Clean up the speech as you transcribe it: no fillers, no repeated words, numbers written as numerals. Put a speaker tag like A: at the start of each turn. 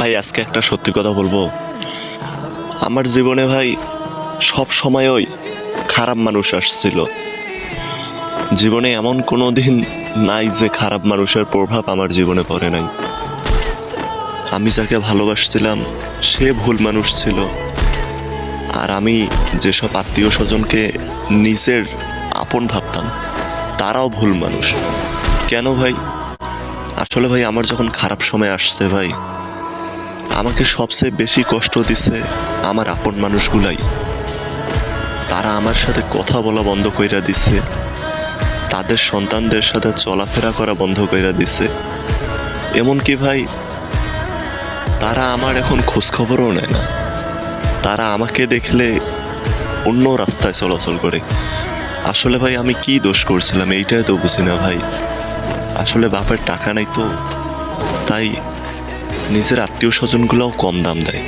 A: ভাই আজকে একটা সত্যি কথা বলবো। আমার জীবনে ভাই সব সময়ই খারাপ মানুষ আসছিল। জীবনে এমন কোনো দিন নাই যে খারাপ মানুষের প্রভাব আমার জীবনে পড়ে নাই। আমি যাকে ভালোবাসছিলাম সে ভুল মানুষ ছিল, আর আমি যেসব আত্মীয় স্বজনকে নিজের আপন ভাবতাম তারাও ভুল মানুষ। কেন ভাই? আসলে ভাই আমার যখন খারাপ সময় আসছে ভাই, আমাকে সবচেয়ে বেশি কষ্ট দিছে আমার আপন মানুষগুলাই। তারা আমার সাথে কথা বলা বন্ধ কইরা দিছে, তাদের সন্তানদের সাথে চলাফেরা করা বন্ধ কইরা দিছে। এমনকি ভাই তারা আমার এখন খোঁজখবরও নেয় না। তারা আমাকে দেখলে অন্য রাস্তায় চলাচল করে। আসলে ভাই আমি কি দোষ করছিলাম এইটাই তো বুঝি না ভাই। আসলে বাপের টাকা নাই তো, তাই নিজের আত্মীয় স্বজনগুলোও কম দাম দেয়।